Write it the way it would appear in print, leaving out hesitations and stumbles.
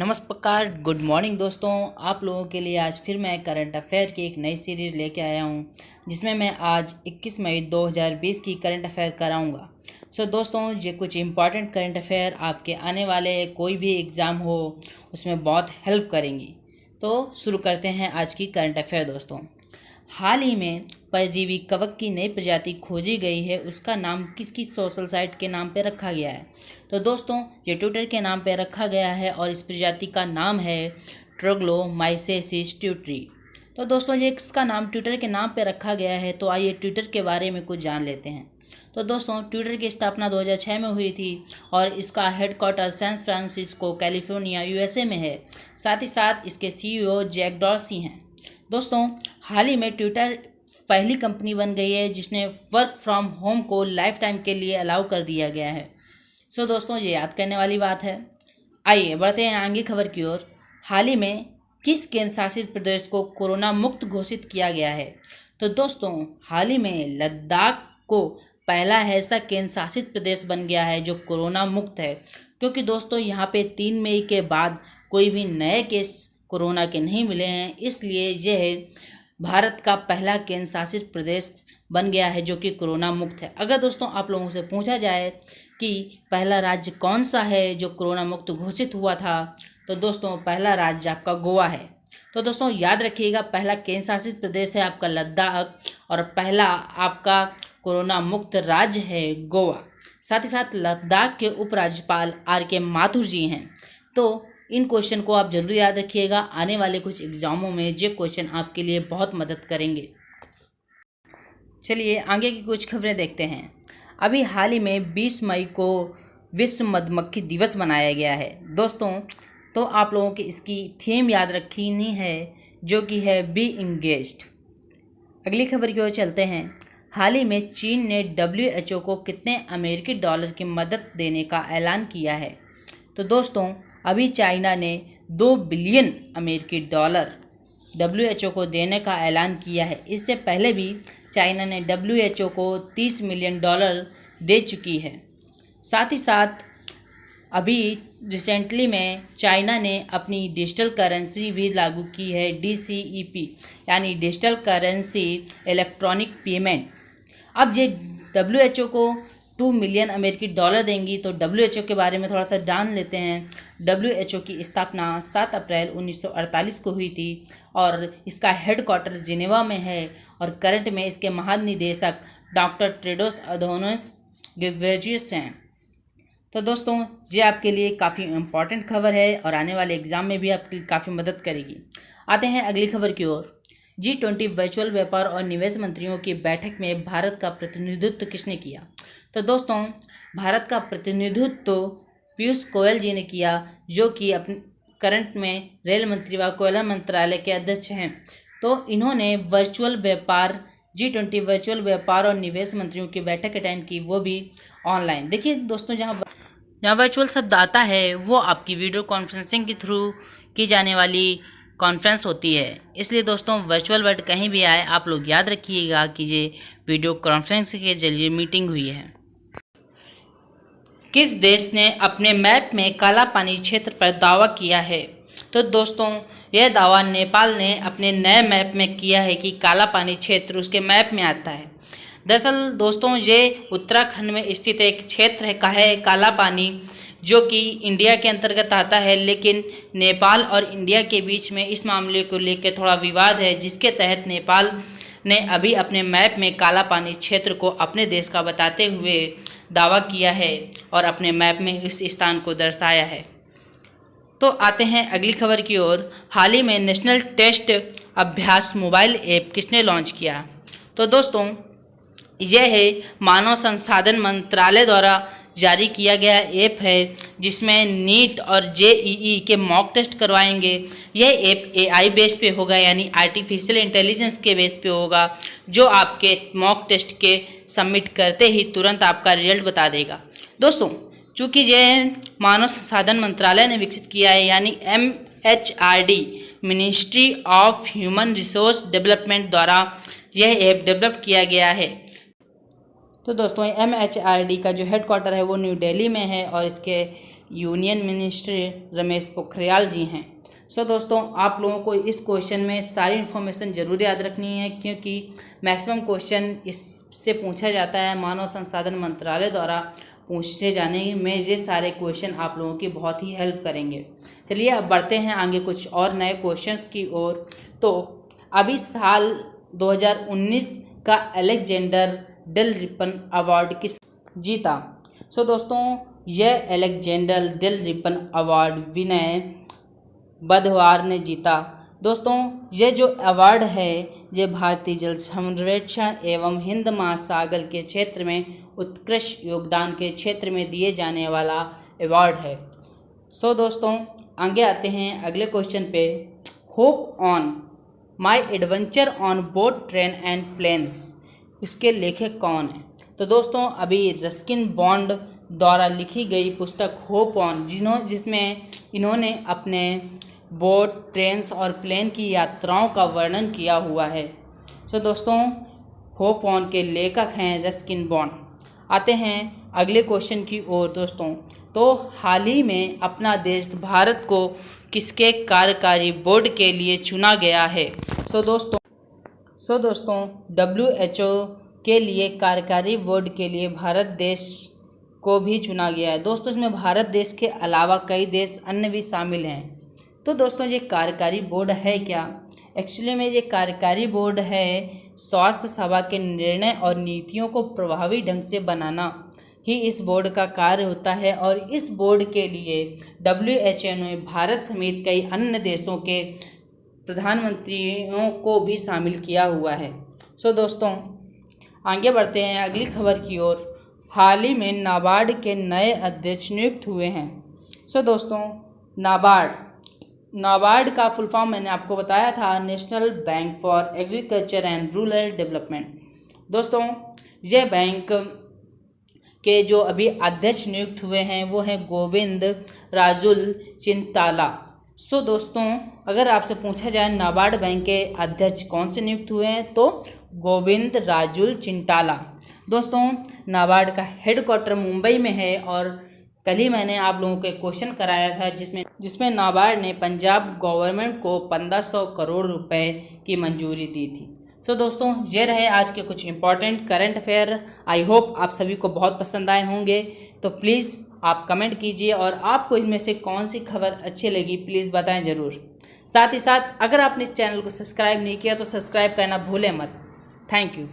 नमस्कार, good morning दोस्तों। आप लोगों के लिए आज फिर मैं करंट अफेयर की एक नई सीरीज़ लेके आया हूं, जिसमें मैं आज 21 मई 2020 की करंट अफेयर कराऊंगा। दोस्तों, ये कुछ इंपॉर्टेंट करंट अफेयर आपके आने वाले कोई भी एग्ज़ाम हो उसमें बहुत हेल्प करेंगी। तो शुरू करते हैं आज की करंट अफेयर दोस्तों। हाल ही में परजीवी कवक की नई प्रजाति खोजी गई है, उसका नाम किसकी सोशल साइट के नाम पे रखा गया है? तो दोस्तों, ये ट्विटर के नाम पे रखा गया है और इस प्रजाति का नाम है ट्रोग्लोमाइसेसिस ट्यूटरी। तो दोस्तों, ये इसका नाम ट्विटर के नाम पे रखा गया है, तो आइए ट्विटर के बारे में कुछ जान लेते हैं। तो दोस्तों, ट्विटर की स्थापना 2006 में हुई थी और इसका headquarter San Francisco California USA में है। साथ ही साथ इसके सीईओ जैक डॉर्सी हैं। दोस्तों, हाल ही में ट्विटर पहली कंपनी बन गई है जिसने वर्क फ्रॉम होम को लाइफ टाइम के लिए अलाउ कर दिया गया है। दोस्तों, ये याद करने वाली बात है। आइए बढ़ते हैं आगे खबर की ओर। हाल ही में किस केंद्र शासित प्रदेश को कोरोना मुक्त घोषित किया गया है? तो दोस्तों, हाल ही में लद्दाख को पहला ऐसा केंद्र शासित प्रदेश बन गया है जो कोरोना मुक्त है, क्योंकि दोस्तों यहाँ पे 3 मई के बाद कोई भी नए केस कोरोना के नहीं मिले हैं, इसलिए यह भारत का पहला केंद्र शासित प्रदेश बन गया है जो कि कोरोना मुक्त है। अगर दोस्तों आप लोगों से पूछा जाए कि पहला राज्य कौन सा है जो कोरोना मुक्त घोषित हुआ था, तो दोस्तों पहला राज्य आपका गोवा है। तो दोस्तों याद रखिएगा, पहला केंद्र शासित प्रदेश है आपका लद्दाख और पहला आपका कोरोना मुक्त राज्य है गोवा। साथ ही साथ लद्दाख के उपराज्यपाल आर.के. माथुर जी हैं। तो इन क्वेश्चन को आप जरूर याद रखिएगा, आने वाले कुछ एग्जामों में ये क्वेश्चन आपके लिए बहुत मदद करेंगे। चलिए आगे की कुछ खबरें देखते हैं। अभी हाल ही में 20 मई को विश्व मधुमक्खी दिवस मनाया गया है दोस्तों। तो आप लोगों की इसकी थीम याद रखनी है जो कि है बी इंगेज्ड। अगली खबर की ओर चलते हैं। हाल ही में चीन ने WHO को कितने अमेरिकी डॉलर की मदद देने का ऐलान किया है? तो दोस्तों, अभी चाइना ने 2 बिलियन अमेरिकी डॉलर WHO को देने का ऐलान किया है। इससे पहले भी चाइना ने WHO को 30 मिलियन डॉलर दे चुकी है। साथ ही साथ अभी रिसेंटली में चाइना ने अपनी डिजिटल करेंसी भी लागू की है, DCEP यानी डिजिटल करेंसी इलेक्ट्रॉनिक पेमेंट। अब ये WHO को 2 मिलियन अमेरिकी डॉलर देंगी, तो WHO के बारे में थोड़ा सा जान लेते हैं। WHO की स्थापना 7 अप्रैल 1948 को हुई थी और इसका हेडक्वार्टर जिनेवा में है और करंट में इसके महानिदेशक डॉक्टर टेड्रोस अधानोम घेब्रेयेसस हैं। तो दोस्तों, ये आपके लिए काफ़ी इम्पॉर्टेंट खबर है और आने वाले एग्ज़ाम में भी आपकी काफ़ी मदद करेगी। आते हैं अगली खबर की ओर। G20 वर्चुअल व्यापार और निवेश मंत्रियों की बैठक में भारत का प्रतिनिधित्व किसने किया? तो दोस्तों, भारत का प्रतिनिधित्व तो पीयूष गोयल जी ने किया, जो कि अपने करंट में रेल मंत्री व कोयला मंत्रालय के अध्यक्ष हैं। तो इन्होंने G20 वर्चुअल व्यापार और निवेश मंत्रियों की बैठक अटेंड की, वो भी ऑनलाइन। देखिए दोस्तों, जहाँ वर्चुअल शब्द आता है वो आपकी वीडियो कॉन्फ्रेंसिंग के थ्रू की जाने वाली कॉन्फ्रेंस होती है। इसलिए दोस्तों, वर्चुअल वर्ड कहीं भी आए आप लोग याद रखिएगा कि ये वीडियो कॉन्फ्रेंस के जरिए मीटिंग हुई है। किस देश ने अपने मैप में काला पानी क्षेत्र पर दावा किया है? तो दोस्तों, यह दावा नेपाल ने अपने नए मैप में किया है कि काला पानी क्षेत्र उसके मैप में आता है। दरअसल दोस्तों, ये उत्तराखंड में स्थित एक क्षेत्र का है काला पानी, जो कि इंडिया के अंतर्गत आता है, लेकिन नेपाल और इंडिया के बीच में इस मामले को लेकर थोड़ा विवाद है, जिसके तहत नेपाल ने अभी अपने मैप में काला पानी क्षेत्र को अपने देश का बताते हुए दावा किया है और अपने मैप में इस स्थान को दर्शाया है। तो आते हैं अगली खबर की ओर। हाल ही में नेशनल टेस्ट अभ्यास मोबाइल ऐप किसने लॉन्च किया? तो दोस्तों, यह है मानव संसाधन मंत्रालय द्वारा जारी किया गया ऐप है, जिसमें नीट और JEE के मॉक टेस्ट करवाएंगे। यह ऐप AI बेस पे होगा, यानी आर्टिफिशियल इंटेलिजेंस के बेस पे होगा, जो आपके मॉक टेस्ट के सबमिट करते ही तुरंत आपका रिजल्ट बता देगा। दोस्तों, चूँकि यह मानव संसाधन मंत्रालय ने विकसित किया है, यानी MHRD ministry of human resource development द्वारा यह ऐप डेवलप किया गया है। तो दोस्तों, MHRD का जो हेडक्वार्टर है वो न्यू दिल्ली में है और इसके यूनियन मिनिस्टर रमेश पोखरियाल जी हैं। सो दोस्तों, आप लोगों को इस क्वेश्चन में सारी इन्फॉर्मेशन ज़रूर याद रखनी है, क्योंकि मैक्सिमम क्वेश्चन इससे पूछा जाता है। मानव संसाधन मंत्रालय द्वारा पूछे जाने में ये सारे क्वेश्चन आप लोगों की बहुत ही हेल्प करेंगे। चलिए अब बढ़ते हैं आगे कुछ और नए क्वेश्चंस की ओर। तो अभी साल 2019 का अलेक्जेंडर डेल रिपन अवार्ड किस जीता? सो दोस्तों, यह अलेक्जेंडर डेल रिपन अवार्ड विनय बुधवार ने जीता। दोस्तों, यह जो अवार्ड है ये भारतीय जल संरक्षण एवं हिंद महासागर के क्षेत्र में उत्कृष्ट योगदान के क्षेत्र में दिए जाने वाला अवार्ड है। सो दोस्तों, आगे आते हैं अगले क्वेश्चन पे। Hop on my adventure on boat train and planes, इसके लेखक कौन है? तो दोस्तों, अभी रस्किन बॉन्ड द्वारा लिखी गई पुस्तक होप ऑन, जिसमें इन्होंने अपने बोट, ट्रेन्स और प्लेन की यात्राओं का वर्णन किया हुआ है। सो दोस्तों, होप ऑन के लेखक हैं रस्किन बॉन्ड। आते हैं अगले क्वेश्चन की ओर दोस्तों। तो हाल ही में अपना देश भारत को किसके कार्यकारी बोर्ड के लिए चुना गया है? सो दोस्तों WHO के लिए कार्यकारी बोर्ड के लिए भारत देश को भी चुना गया है। दोस्तों, इसमें भारत देश के अलावा कई देश अन्य भी शामिल हैं। तो दोस्तों, ये कार्यकारी बोर्ड है क्या? एक्चुअली में ये कार्यकारी बोर्ड है स्वास्थ्य सेवा के निर्णय और नीतियों को प्रभावी ढंग से बनाना ही इस बोर्ड का कार्य होता है। और इस बोर्ड के लिए WHO ने भारत समेत कई अन्य देशों के प्रधानमंत्रियों को भी शामिल किया हुआ है। सो दोस्तों, आगे बढ़ते हैं अगली खबर की ओर। हाल ही में नाबार्ड के नए अध्यक्ष नियुक्त हुए हैं। सो दोस्तों, नाबार्ड का फुल फॉर्म मैंने आपको बताया था, national bank for agriculture and rural development. दोस्तों, यह बैंक के जो अभी अध्यक्ष नियुक्त हुए हैं वो हैं गोविंद राजुल चिंताला। सो दोस्तों, अगर आपसे पूछा जाए नाबार्ड बैंक के अध्यक्ष कौन से नियुक्त हुए हैं, तो गोविंद राजुल चिंताला। दोस्तों, नाबार्ड का हेडक्वार्टर मुंबई में है और कल ही मैंने आप लोगों को क्वेश्चन कराया था जिसमें नाबार्ड ने पंजाब गवर्नमेंट को 1500 करोड़ रुपए की मंजूरी दी थी। सो दोस्तों, ये रहे आज के कुछ important current affair. I hope आप सभी को बहुत पसंद आए होंगे। तो प्लीज़ आप कमेंट कीजिए और आपको इनमें से कौन सी खबर अच्छी लगी प्लीज़ बताएं ज़रूर। साथ ही साथ अगर आपने चैनल को सब्सक्राइब नहीं किया तो सब्सक्राइब करना भूलें मत। Thank you.